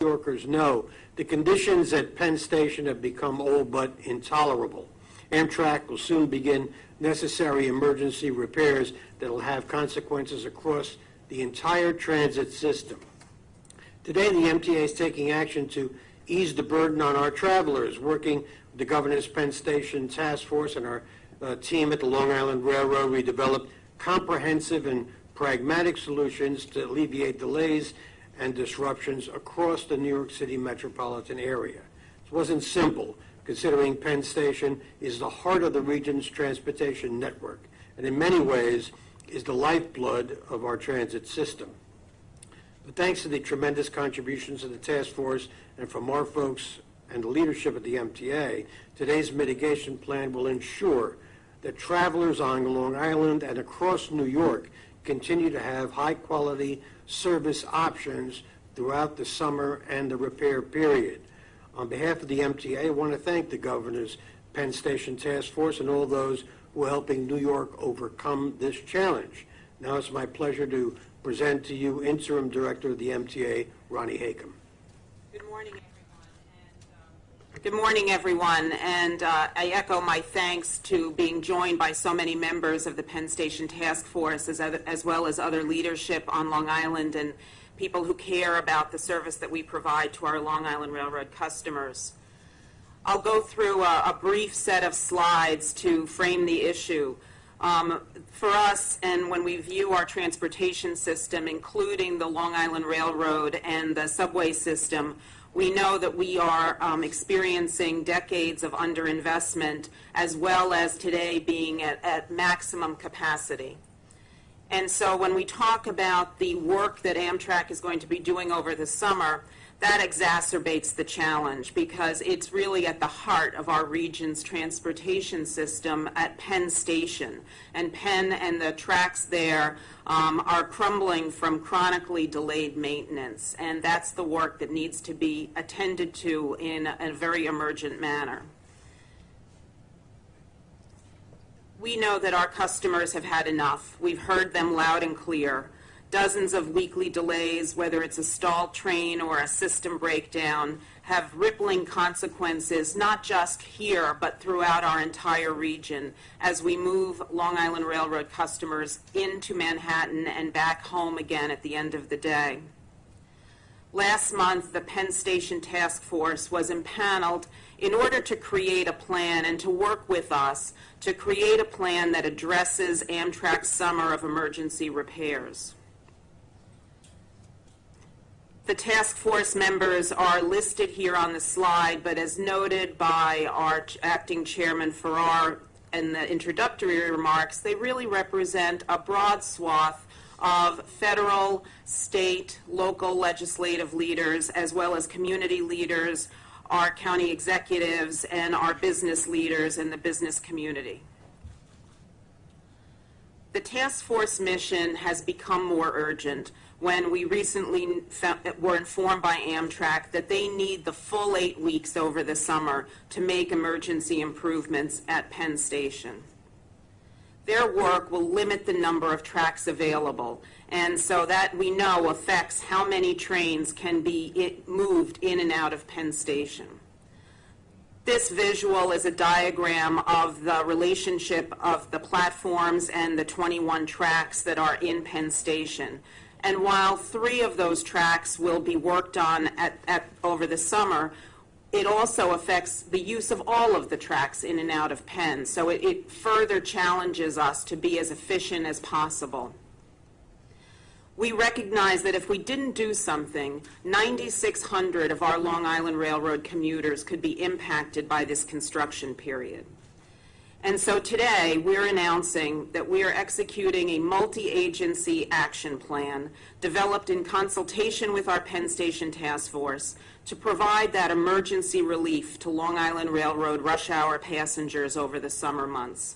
New Yorkers know, the conditions at Penn Station have become all but intolerable. Amtrak will soon begin necessary emergency repairs that will have consequences across the entire transit system. Today, the MTA is taking action to ease the burden on our travelers, working with the Governor's Penn Station Task Force and our team at the Long Island Railroad. We developed comprehensive and pragmatic solutions to alleviate delays and disruptions across the New York City metropolitan area. It wasn't simple, considering Penn Station is the heart of the region's transportation network, and in many ways is the lifeblood of our transit system. But thanks to the tremendous contributions of the task force and from our folks and the leadership of the MTA, today's mitigation plan will ensure that travelers on Long Island and across New York continue to have high-quality service options throughout the summer and the repair period. On behalf of the MTA, I want to thank the Governor's Penn Station Task Force and all those who are helping New York overcome this challenge. Now it's my pleasure to present to you Interim Director of the MTA, Ronnie Hagen. Good morning, everyone. Good morning, everyone. And I echo my thanks to being joined by so many members of the Penn Station Task Force, as well as other leadership on Long Island and people who care about the service that we provide to our Long Island Railroad customers. I'll go through a brief set of slides to frame the issue. For us, and when we view our transportation system, including the Long Island Railroad and the subway system, we know that we are experiencing decades of underinvestment, as well as today being at maximum capacity. And so when we talk about the work that Amtrak is going to be doing over the summer, that exacerbates the challenge because it's really at the heart of our region's transportation system at Penn Station. And Penn and the tracks there are crumbling from chronically delayed maintenance. And that's the work that needs to be attended to in a very emergent manner. We know that our customers have had enough. We've heard them loud and clear. Dozens of weekly delays, whether it's a stalled train or a system breakdown, have rippling consequences, not just here, but throughout our entire region as we move Long Island Railroad customers into Manhattan and back home again at the end of the day. Last month, the Penn Station Task Force was impaneled in order to create a plan and to work with us to create a plan that addresses Amtrak's summer of emergency repairs. The task force members are listed here on the slide, but as noted by our acting chairman Farrar in the introductory remarks, they really represent a broad swath of federal, state, local legislative leaders, as well as community leaders, our county executives, and our business leaders in the business community. The task force mission has become more urgent when we recently were informed by Amtrak that they need the full 8 weeks over the summer to make emergency improvements at Penn Station. Their work will limit the number of tracks available, and so that we know affects how many trains can be moved in and out of Penn Station. This visual is a diagram of the relationship of the platforms and the 21 tracks that are in Penn Station. And while 3 of those tracks will be worked on over the summer, it also affects the use of all of the tracks in and out of Penn. So it further challenges us to be as efficient as possible. We recognize that if we didn't do something, 9,600 of our Long Island Railroad commuters could be impacted by this construction period. And so today, we're announcing that we are executing a multi-agency action plan developed in consultation with our Penn Station Task Force to provide that emergency relief to Long Island Railroad rush hour passengers over the summer months.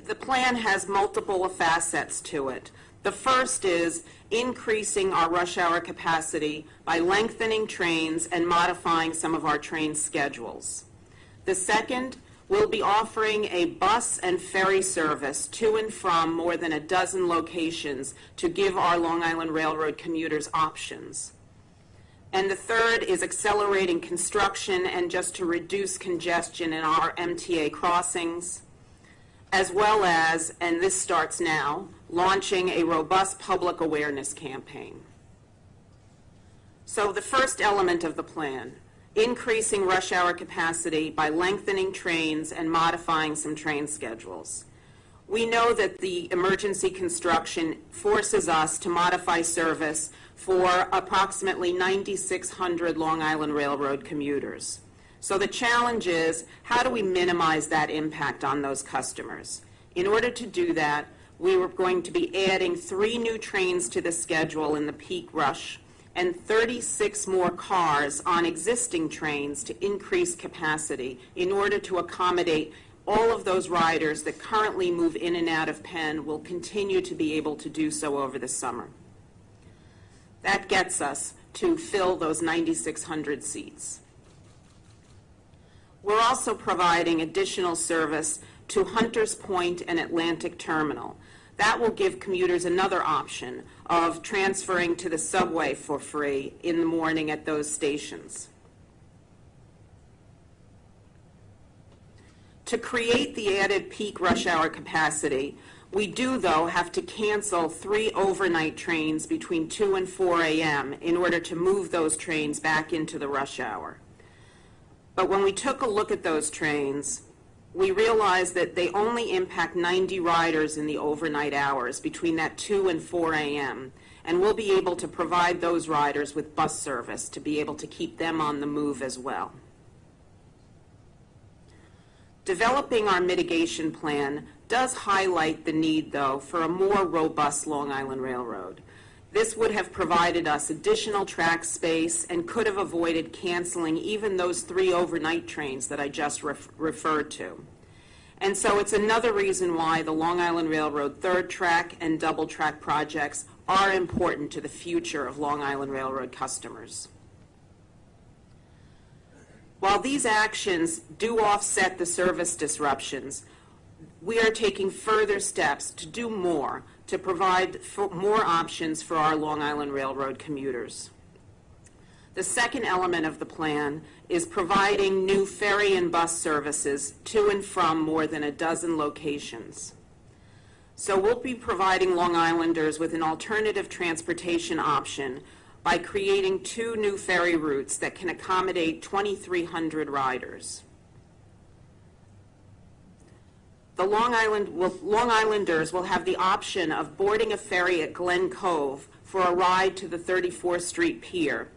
The plan has multiple facets to it. The first is increasing our rush hour capacity by lengthening trains and modifying some of our train schedules. The second, we'll be offering a bus and ferry service to and from more than a dozen locations to give our Long Island Railroad commuters options. And the third is accelerating construction and just to reduce congestion in our MTA crossings, as well as, and this starts now, launching a robust public awareness campaign. So the first element of the plan, increasing rush hour capacity by lengthening trains and modifying some train schedules. We know that the emergency construction forces us to modify service for approximately 9,600 Long Island Railroad commuters. So the challenge is, how do we minimize that impact on those customers? In order to do that, we were going to be adding 3 new trains to the schedule in the peak rush and 36 more cars on existing trains to increase capacity in order to accommodate all of those riders that currently move in and out of Penn will continue to be able to do so over the summer. That gets us to fill those 9,600 seats. We're also providing additional service to Hunters Point and Atlantic Terminal. That will give commuters another option of transferring to the subway for free in the morning at those stations. To create the added peak rush hour capacity, we do, though, have to cancel 3 overnight trains between 2 and 4 a.m. in order to move those trains back into the rush hour. But when we took a look at those trains, we realized that they only impact 90 riders in the overnight hours between that 2 and 4 a.m., and we'll be able to provide those riders with bus service to be able to keep them on the move as well. Developing our mitigation plan does highlight the need, though, for a more robust Long Island Railroad. This would have provided us additional track space and could have avoided canceling even those 3 overnight trains that I just referred to. And so it's another reason why the Long Island Railroad third track and double track projects are important to the future of Long Island Railroad customers. While these actions do offset the service disruptions, we are taking further steps to do more to provide more options for our Long Island Railroad commuters. The second element of the plan is providing new ferry and bus services to and from more than a dozen locations. So we'll be providing Long Islanders with an alternative transportation option by creating 2 new ferry routes that can accommodate 2,300 riders. The Long Islanders will have the option of boarding a ferry at Glen Cove for a ride to the 34th Street Pier.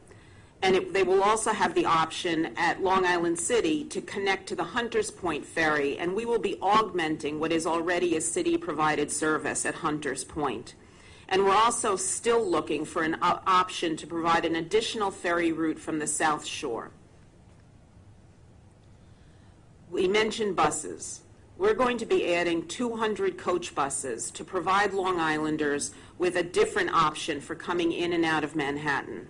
And they will also have the option at Long Island City to connect to the Hunters Point Ferry, and we will be augmenting what is already a city-provided service at Hunters Point. And we're also still looking for an option to provide an additional ferry route from the South Shore. We mentioned buses. We're going to be adding 200 coach buses to provide Long Islanders with a different option for coming in and out of Manhattan.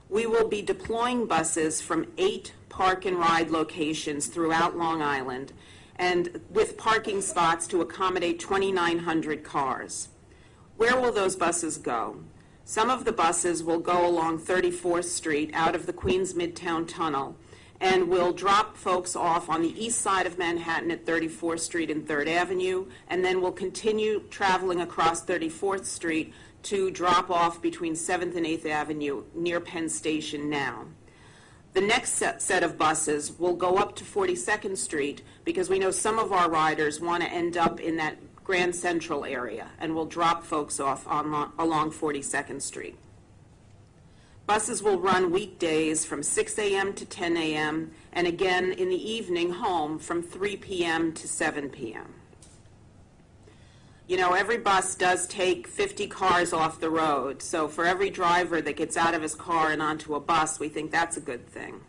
We will be deploying buses from 8 park and ride locations throughout Long Island, and with parking spots to accommodate 2,900 cars. Where will those buses go? Some of the buses will go along 34th Street out of the Queens Midtown Tunnel and will drop folks off on the east side of Manhattan at 34th Street and 3rd Avenue, and then will continue traveling across 34th Street to drop off between 7th and 8th Avenue near Penn Station now. The next set of buses will go up to 42nd Street because we know some of our riders want to end up in that Grand Central area, and will drop folks off along 42nd Street. Buses will run weekdays from 6 a.m. to 10 a.m. and again in the evening home from 3 p.m. to 7 p.m. You know, every bus does take 50 cars off the road, so for every driver that gets out of his car and onto a bus, we think that's a good thing.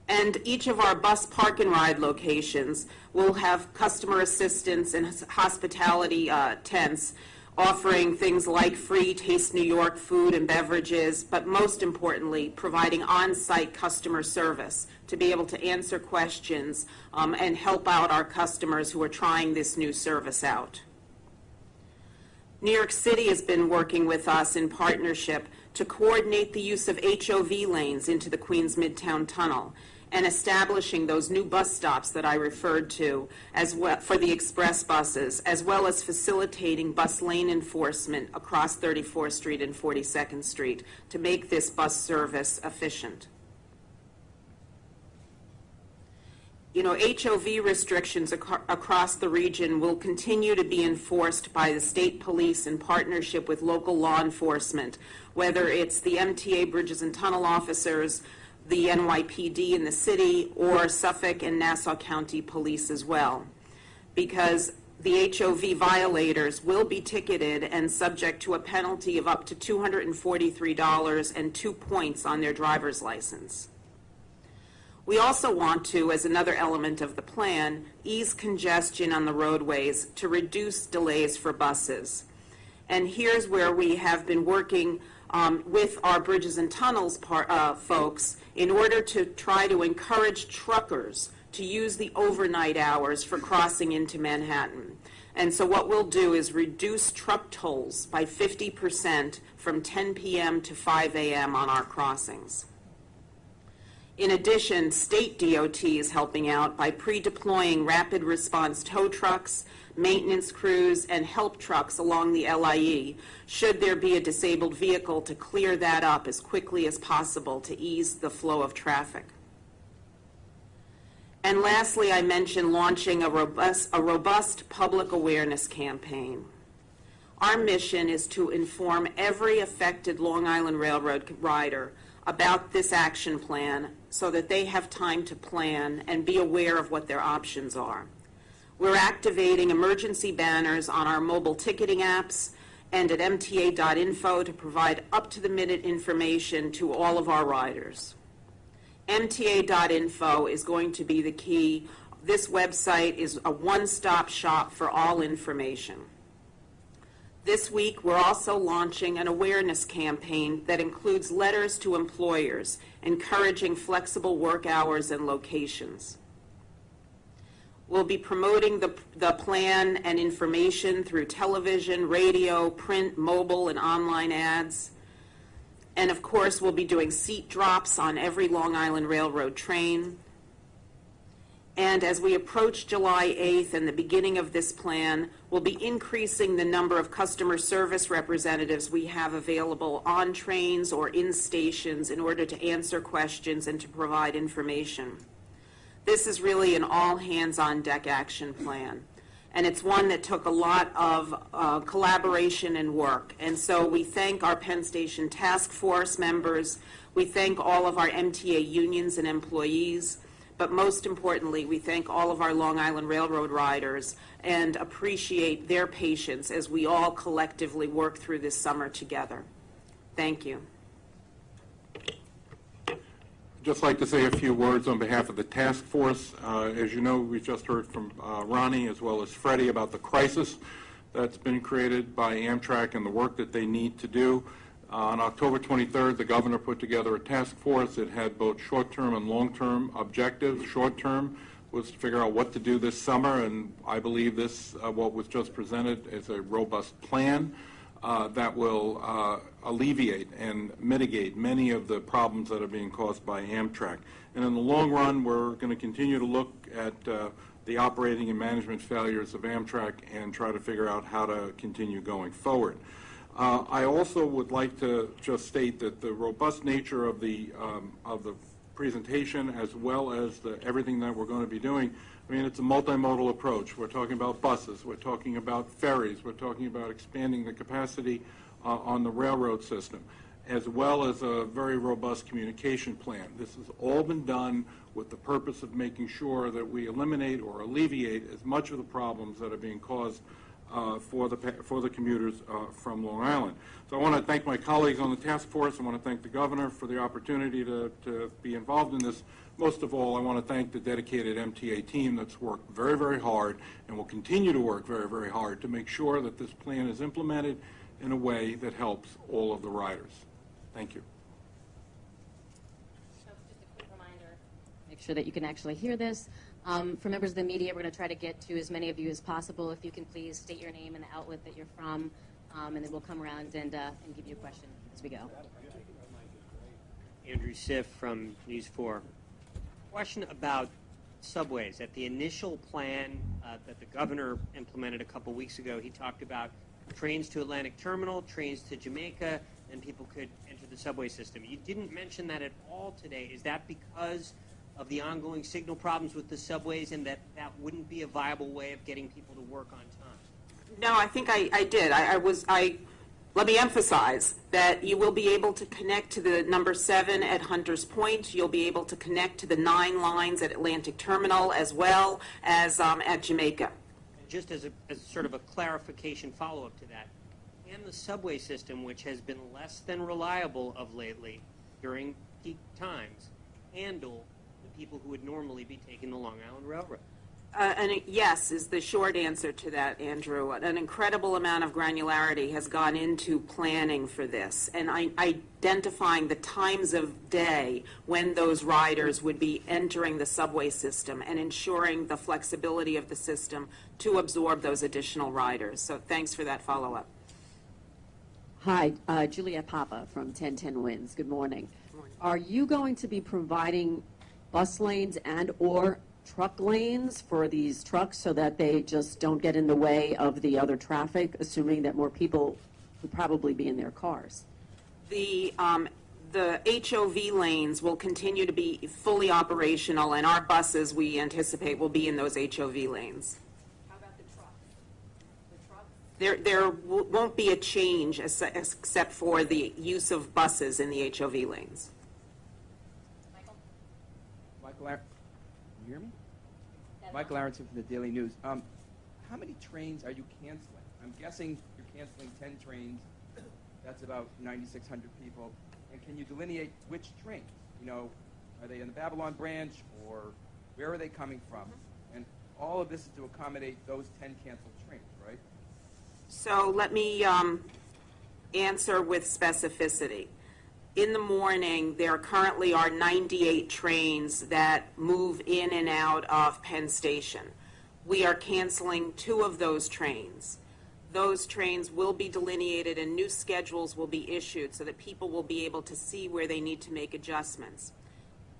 And each of our bus park and ride locations will have customer assistance and hospitality tents offering things like free Taste New York food and beverages, but most importantly, providing on-site customer service to be able to answer questions and help out our customers who are trying this new service out. New York City has been working with us in partnership to coordinate the use of HOV lanes into the Queens Midtown Tunnel, and establishing those new bus stops that I referred to as well for the express buses, as well as facilitating bus lane enforcement across 34th Street and 42nd Street to make this bus service efficient. You know, HOV restrictions across the region will continue to be enforced by the state police in partnership with local law enforcement, whether it's the MTA Bridges and Tunnel officers, the NYPD in the city, or Suffolk and Nassau County Police as well, because the HOV violators will be ticketed and subject to a penalty of up to $243 and 2 points on their driver's license. We also want to, as another element of the plan, ease congestion on the roadways to reduce delays for buses. And here's where we have been working with our Bridges and Tunnels folks in order to try to encourage truckers to use the overnight hours for crossing into Manhattan. And so what we'll do is reduce truck tolls by 50% from 10 p.m. to 5 a.m. on our crossings. In addition, state DOT is helping out by pre-deploying rapid response tow trucks, maintenance crews, and help trucks along the LIE, should there be a disabled vehicle, to clear that up as quickly as possible to ease the flow of traffic. And lastly, I mentioned launching a robust public awareness campaign. Our mission is to inform every affected Long Island Railroad rider about this action plan so that they have time to plan and be aware of what their options are. We're activating emergency banners on our mobile ticketing apps and at MTA.info to provide up-to-the-minute information to all of our riders. MTA.info is going to be the key. This website is a one-stop shop for all information. This week, we're also launching an awareness campaign that includes letters to employers encouraging flexible work hours and locations. We'll be promoting the plan and information through television, radio, print, mobile, and online ads. And of course, we'll be doing seat drops on every Long Island Railroad train. And as we approach July 8th and the beginning of this plan, we'll be increasing the number of customer service representatives we have available on trains or in stations in order to answer questions and to provide information. This is really an all-hands-on-deck action plan, and it's one that took a lot of collaboration and work. And so we thank our Penn Station task force members, we thank all of our MTA unions and employees, but most importantly, we thank all of our Long Island Railroad riders and appreciate their patience as we all collectively work through this summer together. Thank you. Just like to say a few words on behalf of the task force. As you know, we just heard from Ronnie as well as Freddie about the crisis that's been created by Amtrak and the work that they need to do. On October 23rd, the governor put together a task force. It had both short-term and long-term objectives. Short-term was to figure out what to do this summer, and I believe this, what was just presented, is a robust plan that will alleviate and mitigate many of the problems that are being caused by Amtrak. And in the long run, we're going to continue to look at the operating and management failures of Amtrak and try to figure out how to continue going forward. I also would like to just state that the robust nature of the presentation, as well as everything that we're going to be doing, I mean, it's a multimodal approach. We're talking about buses, we're talking about ferries, we're talking about expanding the capacity on the railroad system, as well as a very robust communication plan. This has all been done with the purpose of making sure that we eliminate or alleviate as much of the problems that are being caused for the commuters from Long Island. So I want to thank my colleagues on the task force. I want to thank the governor for the opportunity to be involved in this. Most of all, I want to thank the dedicated MTA team that's worked very, very hard and will continue to work very, very hard to make sure that this plan is implemented in a way that helps all of the riders. Thank you. So just a quick reminder, make sure that you can actually hear this. For members of the media, we're going to try to get to as many of you as possible. If you can please state your name and the outlet that you're from, and then we'll come around and give you a question as we go. Andrew Siff from News 4. Question about subways. At the initial plan that the governor implemented a couple weeks ago, he talked about trains to Atlantic Terminal, trains to Jamaica, and people could enter the subway system. You didn't mention that at all today. Is that because of the ongoing signal problems with the subways and that wouldn't be a viable way of getting people to work on time? No, I think I did. Let me emphasize that you will be able to connect to the number 7 at Hunters Point. You'll be able to connect to the 9 lines at Atlantic Terminal as well as at Jamaica. And just as sort of a clarification follow-up to that, can the subway system, which has been less than reliable of lately during peak times, handle the people who would normally be taking the Long Island Railroad? Yes is the short answer to that, Andrew. An incredible amount of granularity has gone into planning for this and identifying the times of day when those riders would be entering the subway system and ensuring the flexibility of the system to absorb those additional riders. So thanks for that follow-up. Hi, Juliet Papa from 1010 Wins. Good morning. Good morning. Are you going to be providing bus lanes and or truck lanes for these trucks so that they just don't get in the way of the other traffic, assuming that more people would probably be in their cars? The HOV lanes will continue to be fully operational, and our buses, we anticipate, will be in those HOV lanes. How about the trucks? There won't be a change except for the use of buses in the HOV lanes. Michael, you hear me? Michael Aronson from the Daily News. How many trains are you canceling? I'm guessing you're canceling 10 trains. That's about 9,600 people. And can you delineate which trains? You know, are they in the Babylon branch or where are they coming from? And all of this is to accommodate those 10 canceled trains, right? So let me answer with specificity. In the morning, there currently are 98 trains that move in and out of Penn Station. We are canceling 2 of those trains. Those trains will be delineated and new schedules will be issued so that people will be able to see where they need to make adjustments.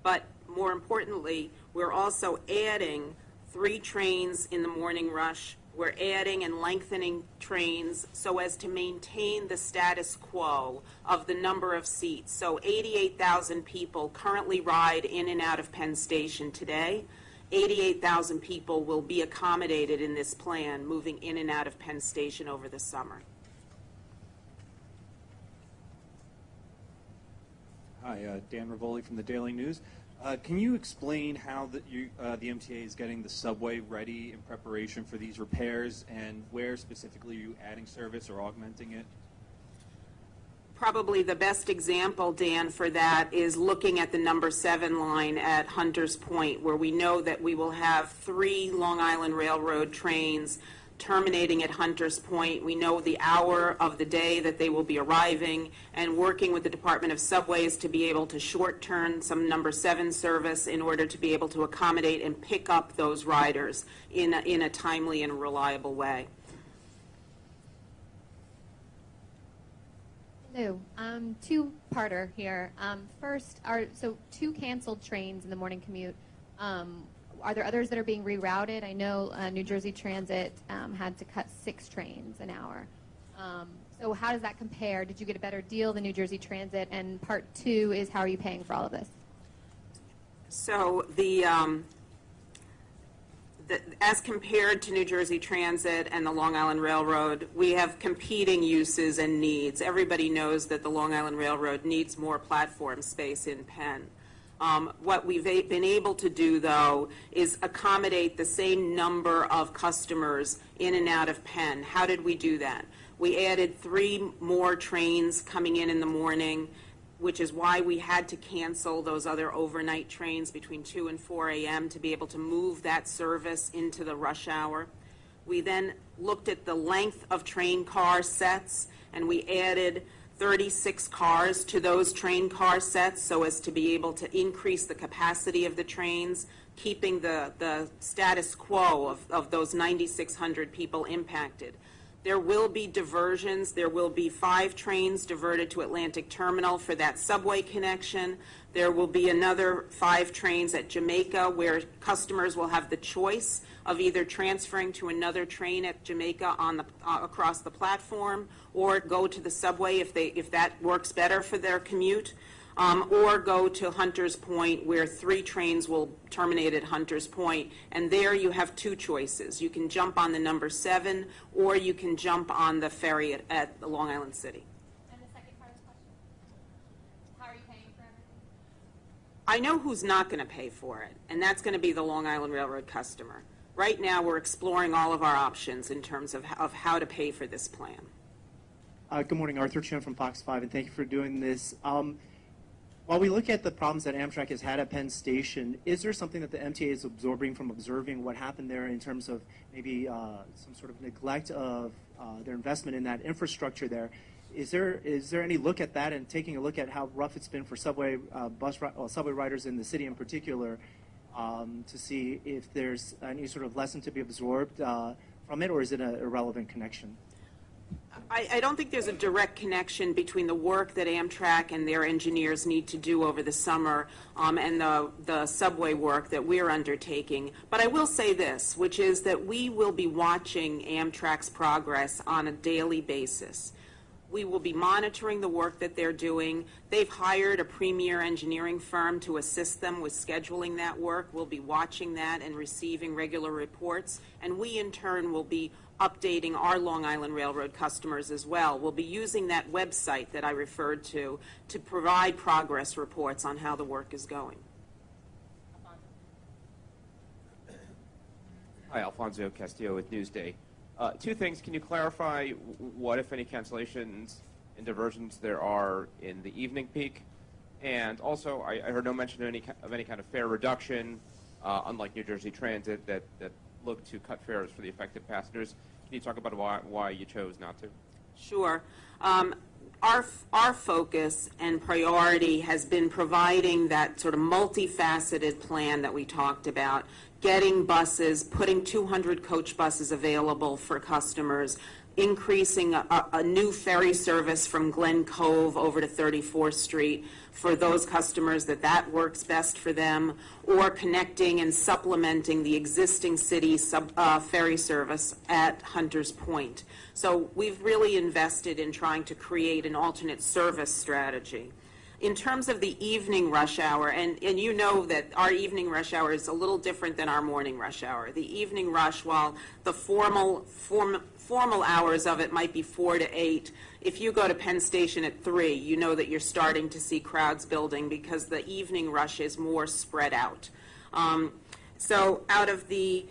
But more importantly, we're also adding 3 trains in the morning rush. We're adding and lengthening trains so as to maintain the status quo of the number of seats. So 88,000 people currently ride in and out of Penn Station today. 88,000 people will be accommodated in this plan moving in and out of Penn Station over the summer. Hi, Dan Rivoli from the Daily News. Can you explain how the MTA is getting the subway ready in preparation for these repairs, and where specifically are you adding service or augmenting it? Probably the best example, Dan, for that is looking at the number 7 line at Hunters Point, where we know that we will have 3 Long Island Railroad trains terminating at Hunters Point. We know the hour of the day that they will be arriving, and working with the Department of Subways to be able to short-turn some number 7 service in order to be able to accommodate and pick up those riders in a timely and reliable way. Hello, two-parter here. First, so 2 canceled trains in the morning commute. Are there others that are being rerouted? I know New Jersey Transit had to cut 6 trains an hour. So how does that compare? Did you get a better deal than New Jersey Transit? And part 2 is, how are you paying for all of this? So as compared to New Jersey Transit and the Long Island Railroad, we have competing uses and needs. Everybody knows that the Long Island Railroad needs more platform space in Penn. What we've been able to do, though, is accommodate the same number of customers in and out of Penn. How did we do that? We added 3 more trains coming in the morning, which is why we had to cancel those other overnight trains between 2 and 4 a.m. to be able to move that service into the rush hour. We then looked at the length of train car sets, and we added 36 cars to those train car sets so as to be able to increase the capacity of the trains, keeping the status quo of those 9,600 people impacted. There will be diversions. There will be 5 trains diverted to Atlantic Terminal for that subway connection. There will be another 5 trains at Jamaica where customers will have the choice of either transferring to another train at Jamaica on the, across the platform, or go to the subway if that works better for their commute. Or go to Hunters Point, where 3 trains will terminate at Hunters Point, and there you have 2 choices. You can jump on the number 7, or you can jump on the ferry at Long Island City. And the second part of the question? How are you paying for everything? I know who's not going to pay for it, and that's going to be the Long Island Railroad customer. Right now, we're exploring all of our options in terms of how to pay for this plan. Good morning, Arthur Chen from Fox 5, and thank you for doing this. While we look at the problems that Amtrak has had at Penn Station, is there something that the MTA is absorbing from observing what happened there in terms of maybe some sort of neglect of their investment in that infrastructure there? Is there any look at that, and taking a look at how rough it's been for subway subway riders in the city in particular, to see if there's any sort of lesson to be absorbed from it, or is it an irrelevant connection? I don't think there's a direct connection between the work that Amtrak and their engineers need to do over the summer and the subway work that we're undertaking. But I will say this, which is that we will be watching Amtrak's progress on a daily basis. We will be monitoring the work that they're doing. They've hired a premier engineering firm to assist them with scheduling that work. We'll be watching that and receiving regular reports. And we, in turn, will be updating our Long Island Railroad customers as well. We'll be using that website that I referred to provide progress reports on how the work is going. Hi, Alfonso Castillo with Newsday. 2 things. Can you clarify what, if any, cancellations and diversions there are in the evening peak? And also, I heard no mention of any kind of fare reduction, unlike New Jersey Transit, that look to cut fares for the affected passengers. Can you talk about why you chose not to? Sure. Our focus and priority has been providing that sort of multifaceted plan that we talked about, getting buses, putting 200 coach buses available for customers, increasing a new ferry service from Glen Cove over to 34th Street for those customers that works best for them, or connecting and supplementing the existing city ferry service at Hunters Point. So we've really invested in trying to create an alternate service strategy. In terms of the evening rush hour, and you know that our evening rush hour is a little different than our morning rush hour. The evening rush, while the formal hours of it might be 4 to 8, if you go to Penn Station at 3, you know that you're starting to see crowds building because the evening rush is more spread out. So out of the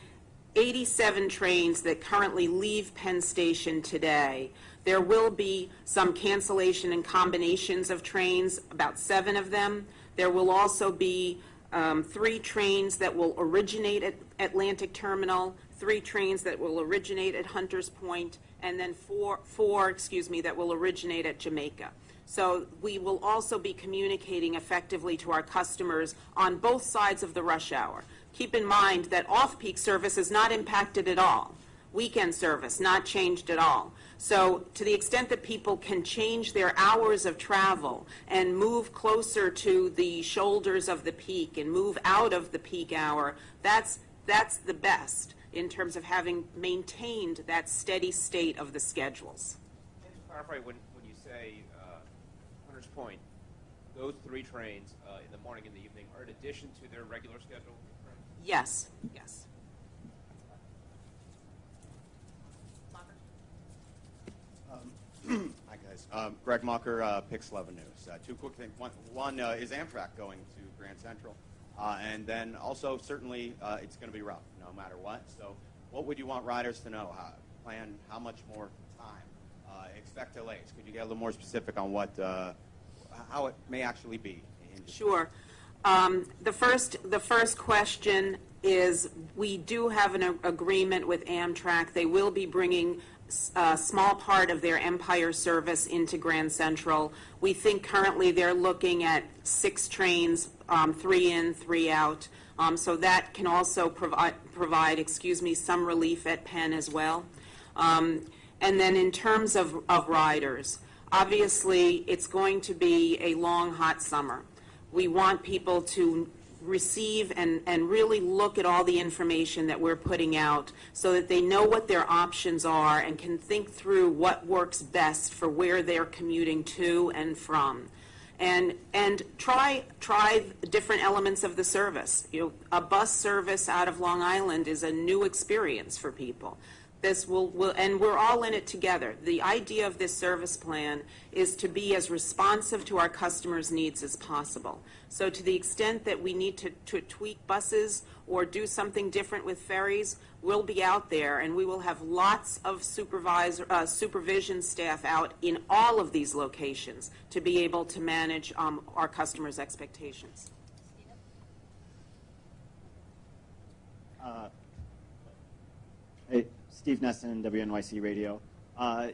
87 trains that currently leave Penn Station today, there will be some cancellation and combinations of trains, about 7 of them. There will also be 3 trains that will originate at Atlantic Terminal, 3 trains that will originate at Hunters Point, and then four that will originate at Jamaica. So we will also be communicating effectively to our customers on both sides of the rush hour. Keep in mind that off-peak service is not impacted at all. Weekend service not changed at all. So to the extent that people can change their hours of travel and move closer to the shoulders of the peak and move out of the peak hour, that's the best in terms of having maintained that steady state of the schedules. Can you clarify when you say Hunters Point, those 3 trains in the morning and the evening are in addition to their regular schedule? Yes, yes. Hi, guys. Greg Mucker, Pix 11 News. 2 quick things. One is Amtrak going to Grand Central? And then also, certainly, it's going to be rough, no matter what. So what would you want riders to know? Plan how much more time? Expect delays. Could you get a little more specific on how it may actually be? Sure. The first question is, we do have an agreement with Amtrak. They will be bringing a small part of their Empire service into Grand Central. We think currently they're looking at 6 trains, 3 in, 3 out. So that can also provide some relief at Penn as well. And then in terms of riders, obviously, it's going to be a long, hot summer. We want people to receive and really look at all the information that we're putting out so that they know what their options are and can think through what works best for where they're commuting to and from. And try different elements of the service. You know, a bus service out of Long Island is a new experience for people. This will and we're all in it together. The idea of this service plan is to be as responsive to our customers' needs as possible. So to the extent that we need to tweak buses or do something different with ferries, we'll be out there, and we will have lots of supervision staff out in all of these locations to be able to manage our customers' expectations. Hey, Steve Nesson, WNYC Radio.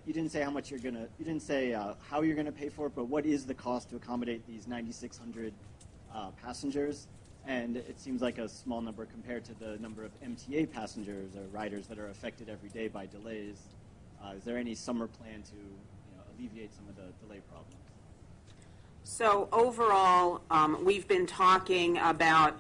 You didn't say how much you're gonna. You didn't say how you're gonna pay for it, but what is the cost to accommodate these 9,600 passengers? And it seems like a small number compared to the number of MTA passengers or riders that are affected every day by delays. Is there any summer plan to alleviate some of the delay problems? So overall, we've been talking about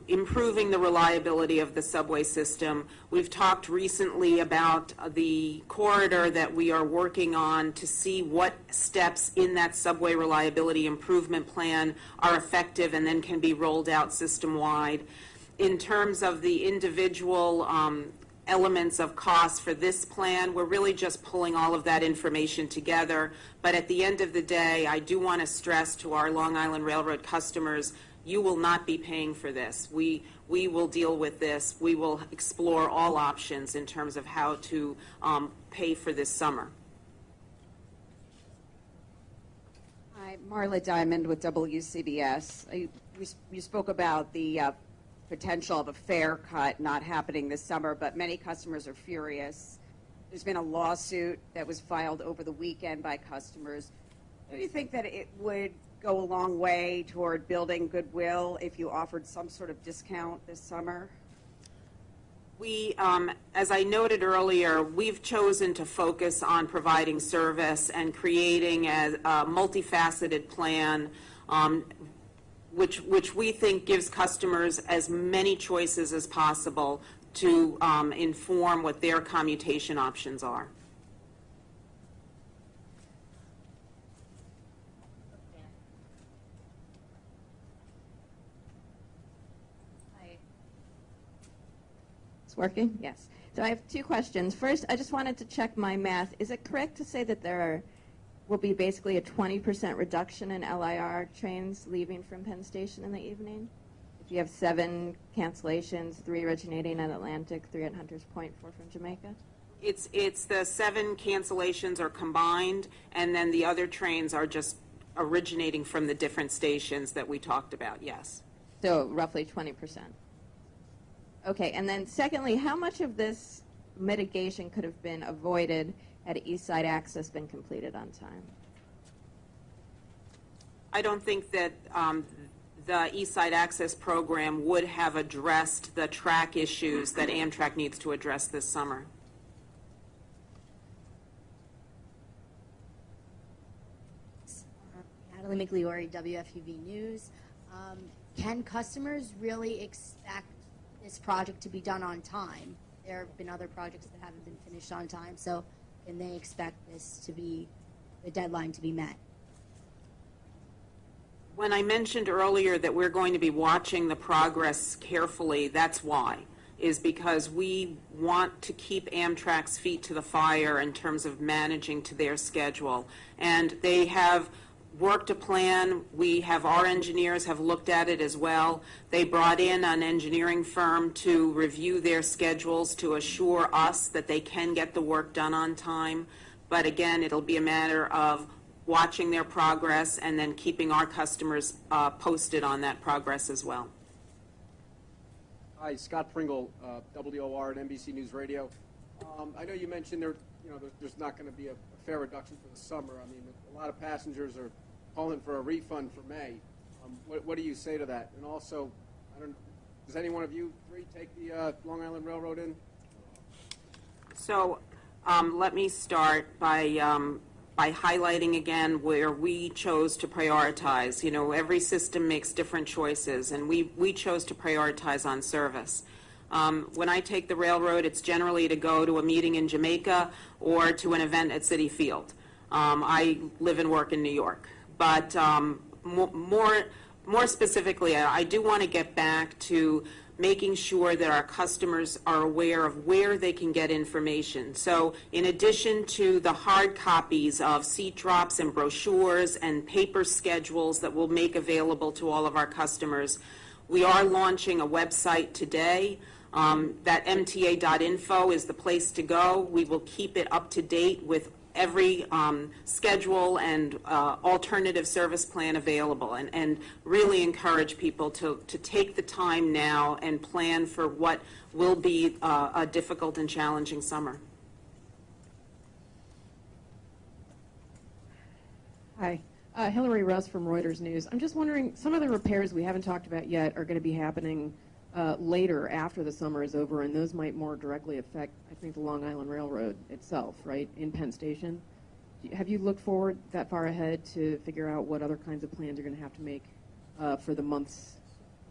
improving the reliability of the subway system. We've talked recently about the corridor that we are working on to see what steps in that subway reliability improvement plan are effective and then can be rolled out system-wide. In terms of the individual elements of cost for this plan, we're really just pulling all of that information together. But at the end of the day, I do want to stress to our Long Island Railroad customers, you will not be paying for this. We will deal with this. We will explore all options in terms of how to pay for this summer. Hi, Marla Diamond with WCBS. You spoke about the potential of a fare cut not happening this summer, but many customers are furious. There's been a lawsuit that was filed over the weekend by customers. Do you think that it would go a long way toward building goodwill if you offered some sort of discount this summer? We, as I noted earlier, we've chosen to focus on providing service and creating a multifaceted plan which we think gives customers as many choices as possible to inform what their commutation options are. It's working? Yes. So I have two questions. First, I just wanted to check my math. Is it correct to say that there will be basically a 20% reduction in LIRR trains leaving from Penn Station in the evening? If you have 7 cancellations, 3 originating at Atlantic, 3 at Hunters Point, 4 from Jamaica? It's the 7 cancellations are combined, and then the other trains are just originating from the different stations that we talked about, yes. So roughly 20%. Okay, and then secondly, how much of this mitigation could have been avoided had East Side Access been completed on time? I don't think that the East Side Access program would have addressed the track issues that Amtrak needs to address this summer. Natalie McLeori, WFUV News. Can customers really expect this project to be done on time? There have been other projects that haven't been finished on time, so can they expect this to be, the deadline to be met? When I mentioned earlier that we're going to be watching the progress carefully, that's why, is because we want to keep Amtrak's feet to the fire in terms of managing to their schedule. And they have worked a plan. Our engineers have looked at it as well. They brought in an engineering firm to review their schedules to assure us that they can get the work done on time. But again, it'll be a matter of watching their progress and then keeping our customers posted on that progress as well. Hi, Scott Pringle, WOR and NBC News Radio. I know you mentioned there's not going to be a fare reduction for the summer. I mean, a lot of passengers are calling for a refund for May. What do you say to that? And also, does any one of you three take the Long Island Railroad in? So Let me start by highlighting again where we chose to prioritize. You know, every system makes different choices, and we chose to prioritize on service. When I take the railroad, it's generally to go to a meeting in Jamaica or to an event at Citi Field. I live and work in New York. But more specifically, I do want to get back to making sure that our customers are aware of where they can get information. So in addition to the hard copies of seat drops and brochures and paper schedules that we'll make available to all of our customers, we are launching a website today. That MTA.info is the place to go. We will keep it up to date with every schedule and alternative service plan available, and really encourage people to take the time now and plan for what will be a difficult and challenging summer. Hi. Hillary Russ from Reuters News. I'm just wondering, some of the repairs we haven't talked about yet are going to be happening later after the summer is over, and those might more directly affect, I think, the Long Island Railroad itself, right, in Penn Station. Have you looked forward that far ahead to figure out what other kinds of plans you're going to have to make for the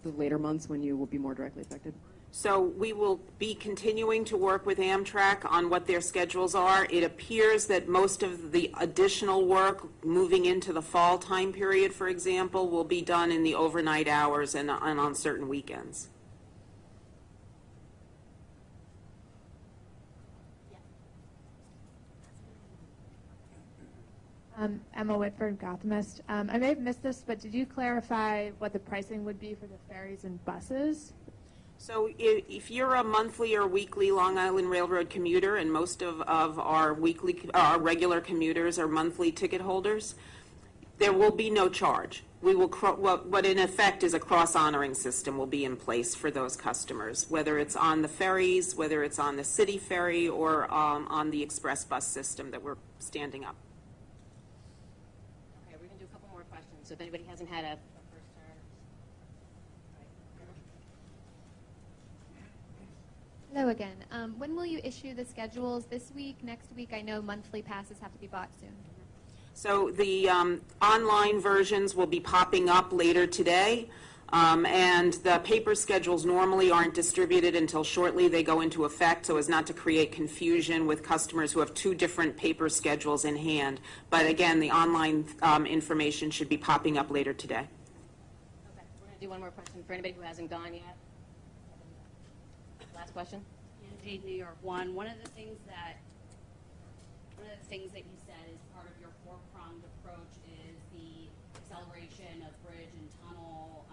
later months when you will be more directly affected? So we will be continuing to work with Amtrak on what their schedules are. It appears that most of the additional work moving into the fall time period, for example, will be done in the overnight hours and on certain weekends. Emma Whitford, Gothamist. I may have missed this, but did you clarify what the pricing would be for the ferries and buses? So if you're a monthly or weekly Long Island Railroad commuter, and most of our regular commuters are monthly ticket holders, there will be no charge. We will what in effect is a cross-honoring system will be in place for those customers, whether it's on the ferries, whether it's on the city ferry, or on the express bus system that we're standing up. Okay, we're going to do a couple more questions. So if anybody hasn't had a first turn. Hello again. When will you issue the schedules? This week, next week? I know monthly passes have to be bought soon. So the online versions will be popping up later today, and the paper schedules normally aren't distributed until shortly they go into effect, so as not to create confusion with customers who have two different paper schedules in hand. But again, the online information should be popping up later today. Okay, we're going to do one more question for anybody who hasn't gone yet. Last question. Angie, New York One. One of the things that you said is part of your four-pronged approach is the acceleration of bridge and tunnel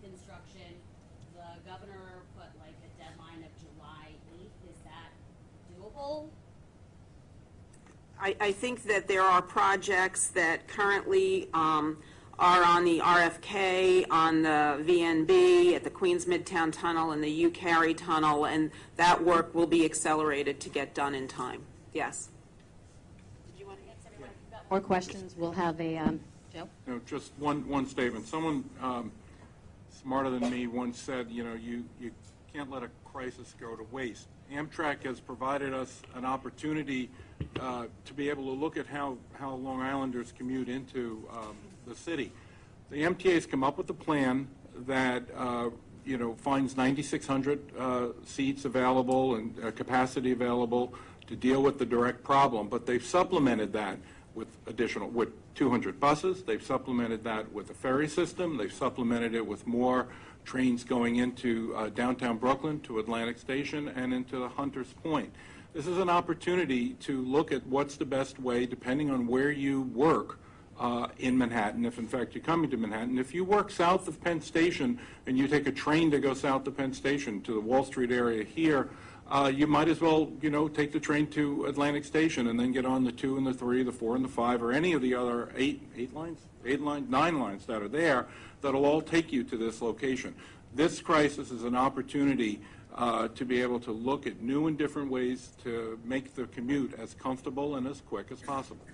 construction. The governor put like a deadline of July 8th. Is that doable? I think that there are projects that currently are on the RFK, on the VNB, at the Queens Midtown Tunnel and the U-Carry Tunnel, and that work will be accelerated to get done in time. Yes. More questions. We'll have a Joe. You know, just one statement. Someone smarter than me once said, you know, you can't let a crisis go to waste. Amtrak has provided us an opportunity to be able to look at how Long Islanders commute into the city. The MTA has come up with a plan that you know, finds 9,600 seats available and capacity available to deal with the direct problem, but they've supplemented that with 200 buses. They've supplemented that with a ferry system. They've supplemented it with more trains going into downtown Brooklyn, to Atlantic Station, and into the Hunters Point. This is an opportunity to look at what's the best way, depending on where you work in Manhattan, if in fact you're coming to Manhattan. If you work south of Penn Station and you take a train to go south of Penn Station to the Wall Street area here, you might as well, you know, take the train to Atlantic Station and then get on the 2 and the 3, the 4 and the 5, or any of the other 9 lines that are there that'll all take you to this location. This crisis is an opportunity to be able to look at new and different ways to make the commute as comfortable and as quick as possible.